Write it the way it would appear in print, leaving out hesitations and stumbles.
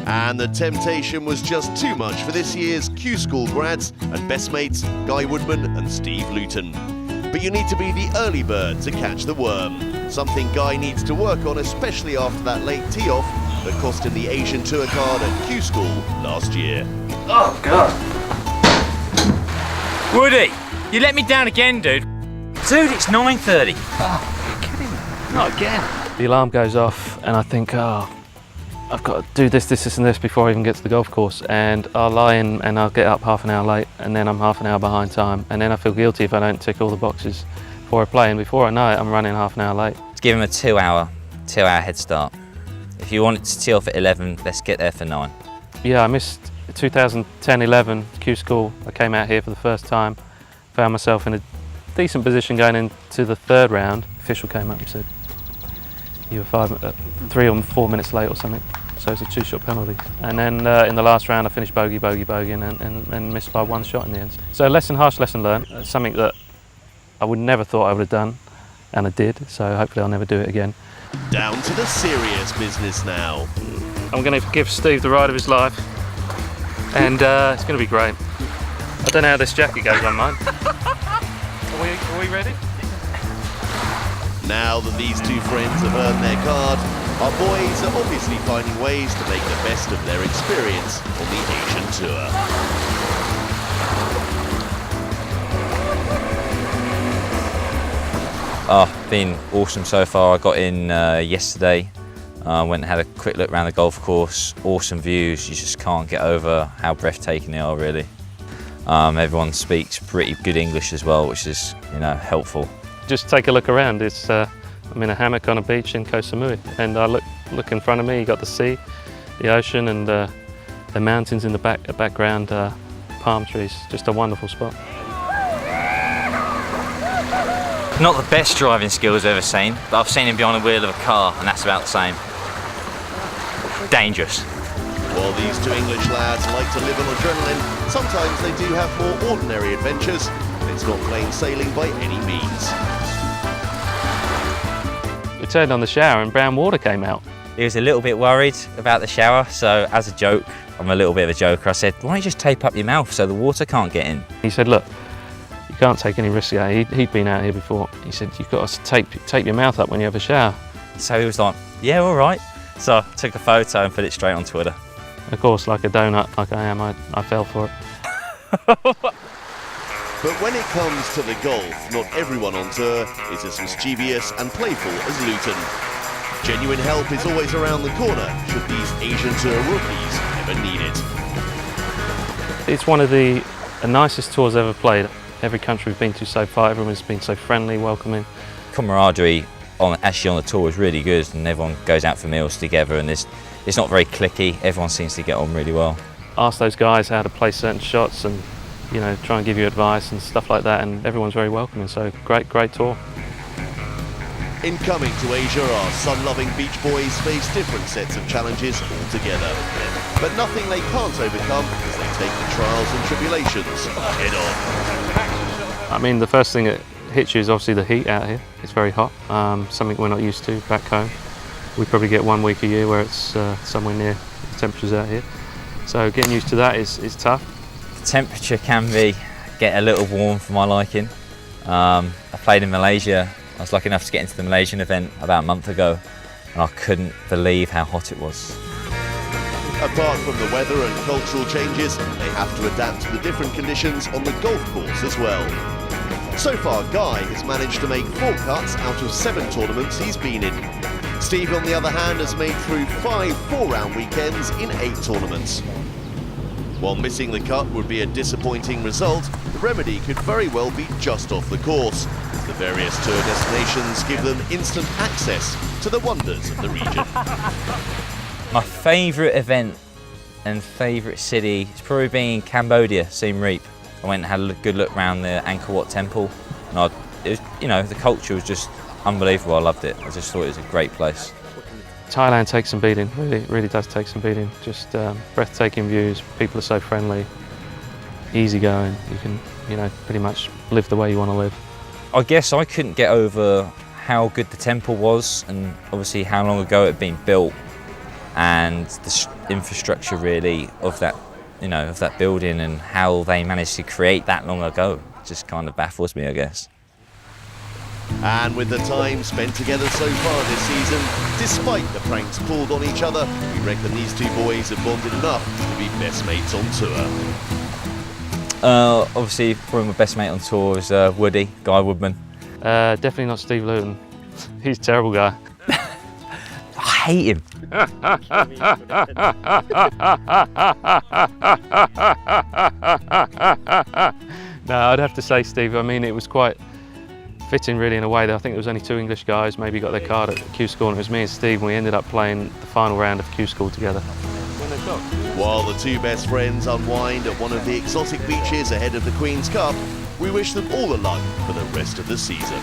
And the temptation was just too much for this year's Q School grads and best mates Guy Woodman and Steve Lewton. But you need to be the early bird to catch the worm, something Guy needs to work on, especially after that late tee-off that cost him the Asian Tour card at Q School last year. Oh, God. Woody, you let me down again, dude. Dude, it's 9:30. Oh, you're kidding me. Not again. The alarm goes off and I think, oh, I've got to do this and this before I even get to the golf course, and I'll lie in and I'll get up half an hour late, and then I'm half an hour behind time, and then I feel guilty if I don't tick all the boxes before I play, and before I know it I'm running half an hour late. Give him a 2 hour head start. If you wanted to tee off at 11, let's get there for 9. Yeah, I missed 2010-11 Q School. I came out here for the first time, found myself in a decent position going into the third round. Official came up and said, you were 3 or 4 minutes late or something, so it's a 2-shot penalty. And then in the last round I finished bogey and missed by 1 shot in the end. So harsh lesson learned, something that I would never thought I would have done, and I did, so hopefully I'll never do it again. Down to the serious business now. I'm going to give Steve the ride of his life, and it's going to be great. I don't know how this jacket goes on mine. Are we ready? Now that these two friends have earned their card, our boys are obviously finding ways to make the best of their experience on the Asian Tour. Oh, been awesome so far. I got in yesterday, went and had a quick look around the golf course. Awesome views, you just can't get over how breathtaking they are, really. Everyone speaks pretty good English as well, which is, helpful. Just take a look around. I'm in a hammock on a beach in Koh Samui, and I look in front of me. You got the sea, the ocean, and the mountains in the background, palm trees. Just a wonderful spot. Not the best driving skills I've ever seen, but I've seen him behind the wheel of a car, and that's about the same. Dangerous. While these two English lads like to live on adrenaline, sometimes they do have more ordinary adventures. It's not plain sailing by any means. We turned on the shower and brown water came out. He was a little bit worried about the shower, so as a joke, I'm a little bit of a joker, I said, why don't you just tape up your mouth so the water can't get in? He said, look, you can't take any risks out here. He'd been out here before. He said, you've got to tape your mouth up when you have a shower. So he was like, yeah, all right. So I took a photo and put it straight on Twitter. Of course, like a donut, like I am, I fell for it. But when it comes to the golf, not everyone on tour is as mischievous and playful as Lewton. Genuine help is always around the corner should these Asian Tour rookies ever need it. It's one of the nicest tours I've ever played. Every country we've been to so far, everyone's been so friendly, welcoming. Camaraderie actually on the tour is really good, and everyone goes out for meals together, and it's not very cliquey. Everyone seems to get on really well. Ask those guys how to play certain shots and try and give you advice and stuff like that, and everyone's very welcoming, so great tour. In coming to Asia, our sun-loving beach boys face different sets of challenges altogether. But nothing they can't overcome as they take the trials and tribulations head on. I mean, the first thing that hits you is obviously the heat out here. It's very hot, something we're not used to back home. We probably get 1 week a year where it's somewhere near the temperatures out here. So getting used to that is tough. Temperature can get a little warm for my liking. I played in Malaysia. I was lucky enough to get into the Malaysian event about a month ago, and I couldn't believe how hot it was. Apart from the weather and cultural changes, they have to adapt to the different conditions on the golf course as well. So far, Guy has managed to make 4 cuts out of 7 tournaments he's been in. Steve, on the other hand, has made through 5 4-round weekends in 8 tournaments. While missing the cut would be a disappointing result, the remedy could very well be just off the course, as the various tour destinations give them instant access to the wonders of the region. My favourite event and favourite city is probably being in Cambodia, Siem Reap. I went and had a good look around the Angkor Wat temple, and it was, the culture was just unbelievable. I loved it. I just thought it was a great place. Thailand takes some beating, really does take some beating. Just breathtaking views, people are so friendly, easygoing. You can, pretty much live the way you want to live. I guess I couldn't get over how good the temple was, and obviously how long ago it had been built, and the infrastructure really of that, you know, of that building and how they managed to create that long ago just kind of baffles me, I guess. And with the time spent together so far this season, despite the pranks pulled on each other, we reckon these two boys have bonded enough to be best mates on tour. Obviously, probably my best mate on tour is Woody, Guy Woodman. Definitely not Steve Lewton. He's a terrible guy. I hate him. No, I'd have to say Steve. I mean, it was quite fitting really in a way that I think there was only two English guys maybe got their card at Q School, and it was me and Steve, and we ended up playing the final round of Q School together. While the two best friends unwind at one of the exotic beaches ahead of the Queen's Cup, we wish them all the luck for the rest of the season.